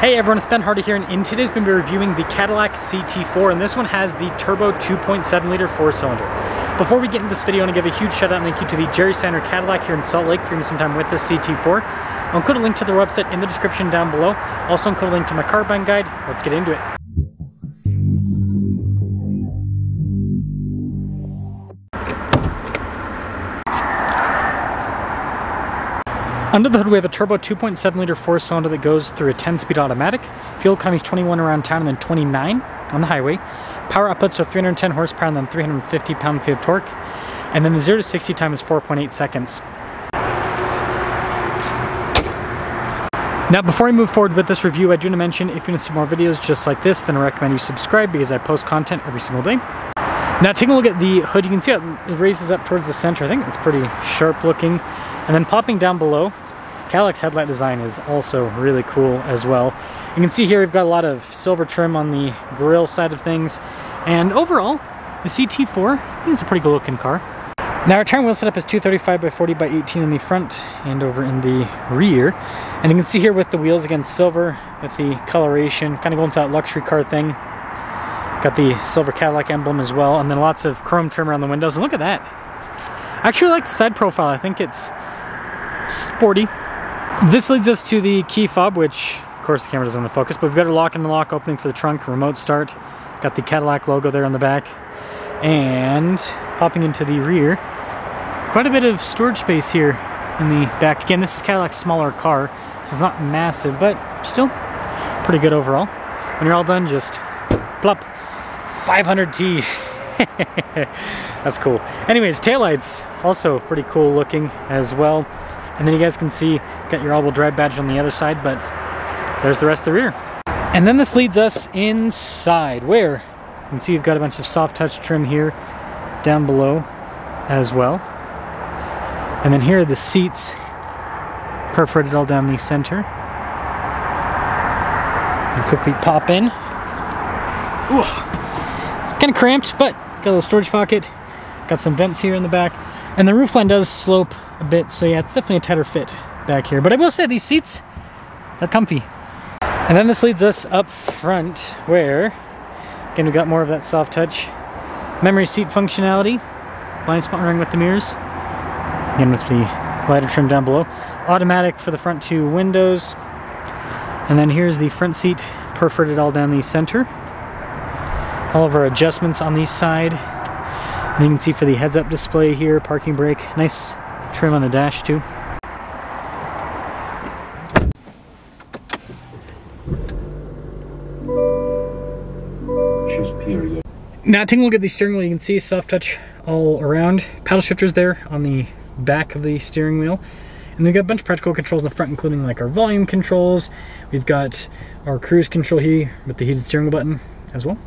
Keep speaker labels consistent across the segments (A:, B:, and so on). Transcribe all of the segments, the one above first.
A: Hey everyone, it's Ben Hardy here, and in today's we're going to be reviewing the Cadillac CT4, and this one has the turbo 2.7 liter 4-cylinder. Before we get into this video, I want to give a huge shout out and thank you to the Jerry Sander Cadillac here in Salt Lake for giving me some time with this CT4. I'll include a link to their website in the description down below. Also include a link to my car buying guide. Let's get into it. Under the hood we have a turbo 2.7 liter 4-cylinder that goes through a 10-speed automatic. Fuel economy is 21 around town and then 29 on the highway. Power outputs are 310 horsepower and then 350 pound-feet of torque. And then the 0 to 60 time is 4.8 seconds. Now before I move forward with this review, I do want to mention if you want to see more videos just like this, then I recommend you subscribe because I post content every single day. Now taking a look at the hood, you can see it raises up towards the center. I think it's pretty sharp looking. And then popping down below, Cadillac's headlight design is also really cool as well. You can see here we've got a lot of silver trim on the grille side of things. And overall, the CT4, I think it's a pretty good looking car. Now our tire wheel setup is 235 by 40 by 18 in the front and over in the rear. And you can see here with the wheels, again, silver with the coloration, kind of going for that luxury car thing. Got the silver Cadillac emblem as well, and then lots of chrome trim around the windows. And look at that. I actually like the side profile. I think it's sporty. This leads us to the key fob, which of course the camera doesn't want to focus, but we've got a lock and unlock opening for the trunk, remote start. Got the Cadillac logo there on the back. And popping into the rear, quite a bit of storage space here in the back. Again, this is Cadillac's smaller car, so it's not massive, but still pretty good overall. When you're all done, just plop, 500T. That's cool. Anyways, taillights also pretty cool looking as well. And then you guys can see, got your all-wheel drive badge on the other side, but there's the rest of the rear. And then this leads us inside, where you can see you've got a bunch of soft touch trim here down below as well. And then here are the seats, perforated all down the center. And quickly pop in. Ooh, kind of cramped, but got a little storage pocket. Got some vents here in the back. And the roofline does slope a bit, so yeah, it's definitely a tighter fit back here. But I will say these seats, they're comfy. And then this leads us up front, where, again, we've got more of that soft touch memory seat functionality. Blind spot ring with the mirrors. Again, with the lighter trim down below. Automatic for the front two windows. And then here's the front seat, perforated all down the center. All of our adjustments on the side. And you can see for the heads-up display here, parking brake, nice trim on the dash too. Now taking a look at the steering wheel, you can see soft touch all around. Paddle shifters there on the back of the steering wheel. And we've got a bunch of practical controls in the front, including like our volume controls. We've got our cruise control here with the heated steering wheel button as well.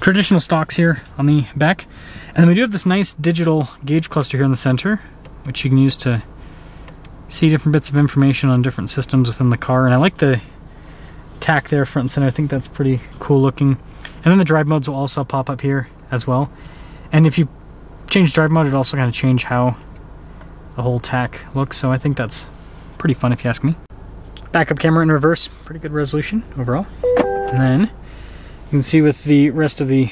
A: Traditional stocks here on the back. And then we do have this nice digital gauge cluster here in the center, which you can use to see different bits of information on different systems within the car. And I like the tack there front and center. I think that's pretty cool looking. And then the drive modes will also pop up here as well. And if you change drive mode, it also kind of change how the whole tack looks. So I think that's pretty fun if you ask me. Backup camera in reverse, pretty good resolution overall. And then you can see with the rest of the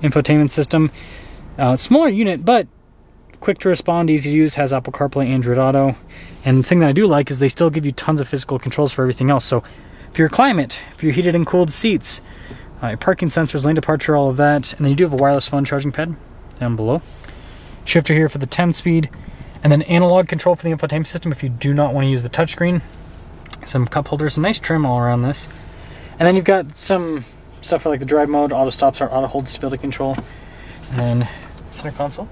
A: infotainment system, smaller unit, but quick to respond, easy to use, has Apple CarPlay, Android Auto. And the thing that I do like is they still give you tons of physical controls for everything else. So for your climate, for your heated and cooled seats, your parking sensors, lane departure, all of that. And then you do have a wireless phone charging pad down below. Shifter here for the 10-speed. And then analog control for the infotainment system if you do not want to use the touchscreen. Some cup holders, some nice trim all around this. And then you've got some stuff for like the drive mode, auto stop start, auto hold stability control. And then center console.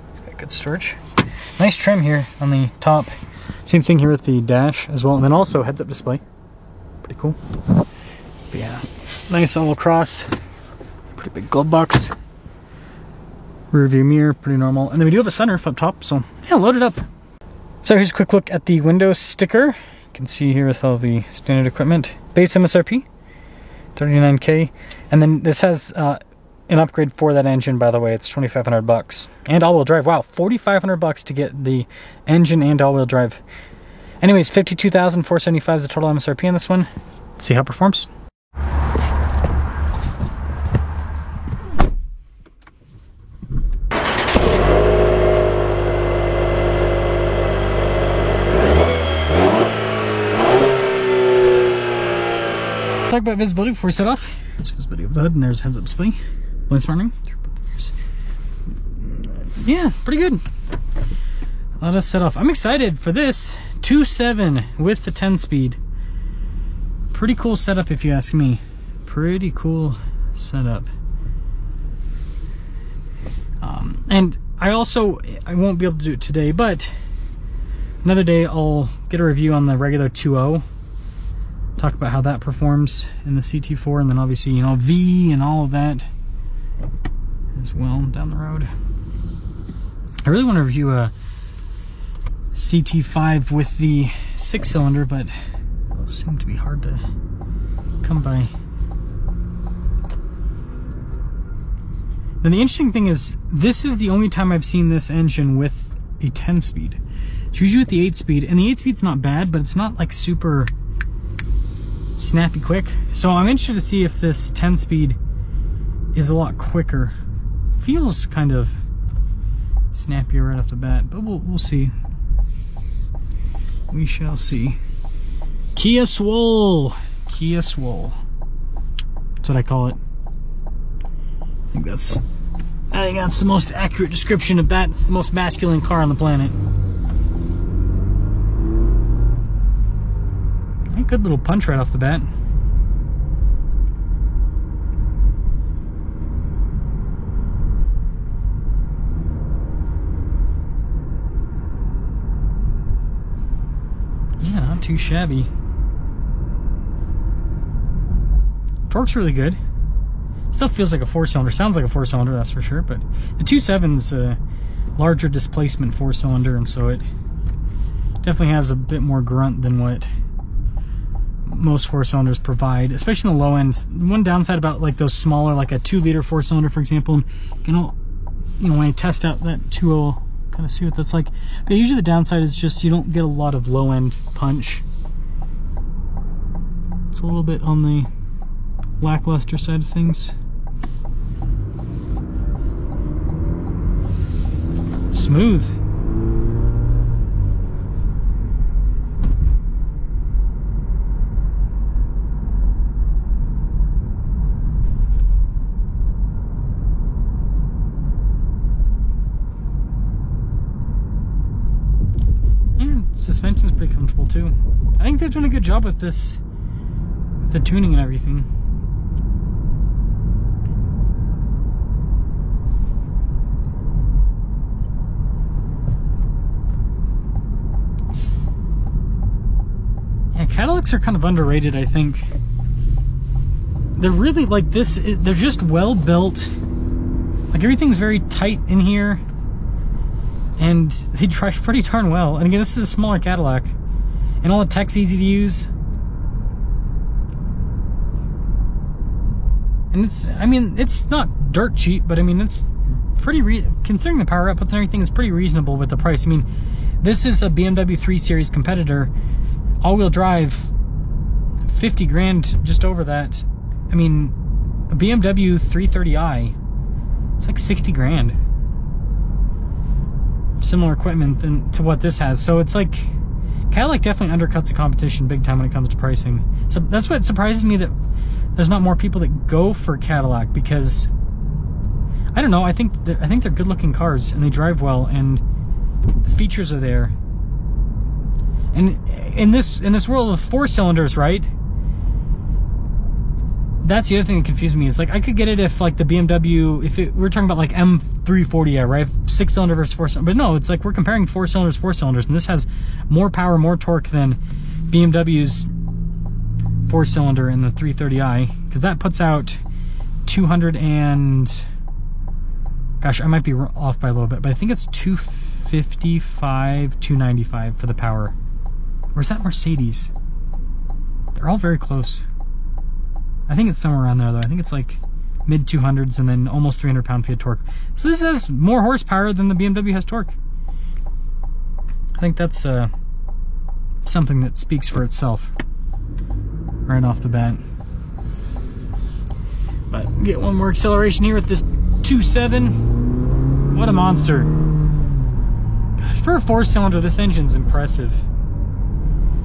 A: It's got good storage. Nice trim here on the top. Same thing here with the dash as well. And then also heads-up display. Pretty cool. But yeah, nice all across. Pretty big glove box. Rear view mirror, pretty normal. And then we do have a sunroof up top, so yeah, load it up. So here's a quick look at the Windows sticker. You can see here with all the standard equipment. Base MSRP, $39K. And then this has an upgrade for that engine, by the way. It's $2,500. And all-wheel drive. Wow, $4,500 to get the engine and all-wheel drive. Anyways, $52,475 is the total MSRP on this one. see how it performs. Talk about visibility before we set off. There's visibility of the hood, and there's heads-up display. Blind spotting. Yeah, pretty good. Let us set off. I'm excited for this 2.7 with the 10-speed. Pretty cool setup, if you ask me. Pretty cool setup. And I won't be able to do it today, but another day I'll get a review on the regular 2.0. Talk about how that performs in the CT4, and then obviously, you know, V and all of that as well down the road. I really want to review a CT5 with the 6-cylinder, but those seem to be hard to come by. Now the interesting thing is, this is the only time I've seen this engine with a 10-speed. It's usually with the 8-speed, and the 8-speed's not bad, but it's not like super snappy quick. So I'm interested to see if this 10-speed is a lot quicker. Feels kind of snappier right off the bat, but we'll see. We shall see. Kia Swole. Kia Swole. That's what I call it. I think that's the most accurate description of that. It's the most masculine car on the planet. A good little punch right off the bat. Yeah, not too shabby. Torque's really good. Still feels like a 4-cylinder. Sounds like a 4-cylinder, that's for sure. But the 2.7's a larger displacement 4-cylinder, and so it definitely has a bit more grunt than what most 4-cylinders provide, especially in the low end. One downside about like those smaller, like a 2-liter 4-cylinder, for example, and you know, when I test out that 2.0, kind of see what that's like. But usually the downside is just you don't get a lot of low end punch. It's a little bit on the lackluster side of things. Smooth. Suspension's pretty comfortable too. I think they've done a good job with this, with the tuning and everything. Yeah, Cadillacs are kind of underrated, I think. They're really like this, they're just well built. Like everything's very tight in here. And they drive pretty darn well. And again, this is a smaller Cadillac. And all the tech's easy to use. And it's, I mean, it's not dirt cheap, but I mean, it's pretty, considering the power outputs and everything, it's pretty reasonable with the price. I mean, this is a BMW 3 Series competitor. All-wheel drive, 50 grand, just over that. I mean, a BMW 330i, it's like 60 grand. Similar equipment to what this has, so it's like Cadillac definitely undercuts the competition big time when it comes to pricing. So that's what surprises me, that there's not more people that go for Cadillac, because I don't know, I think they're good looking cars and they drive well and the features are there. And in this world of 4-cylinders, right? That's the other thing that confused me, is like I could get it if like the BMW, we're talking about like M340i, right? 6-cylinder versus 4-cylinder, but no, it's like we're comparing 4-cylinders, and this has more power, more torque than BMW's 4-cylinder in the 330i, because that puts out 200 and, gosh, I might be off by a little bit, but I think it's 255, 295 for the power. Or is that Mercedes? They're all very close. I think it's somewhere around there though. I think it's like mid 200s and then almost 300 pound-feet of torque. So this has more horsepower than the BMW has torque. I think that's something that speaks for itself. right off the bat. But get one more acceleration here with this 2.7. What a monster. God, for a 4-cylinder, this engine's impressive.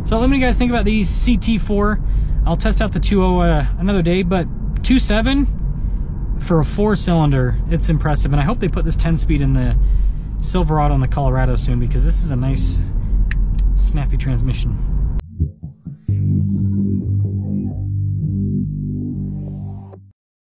A: So let me guys think about the CT4. I'll test out the 2.0 another day, but 2.7 for a 4-cylinder, it's impressive. And I hope they put this 10-speed in the Silverado and the Colorado soon, because this is a nice, snappy transmission.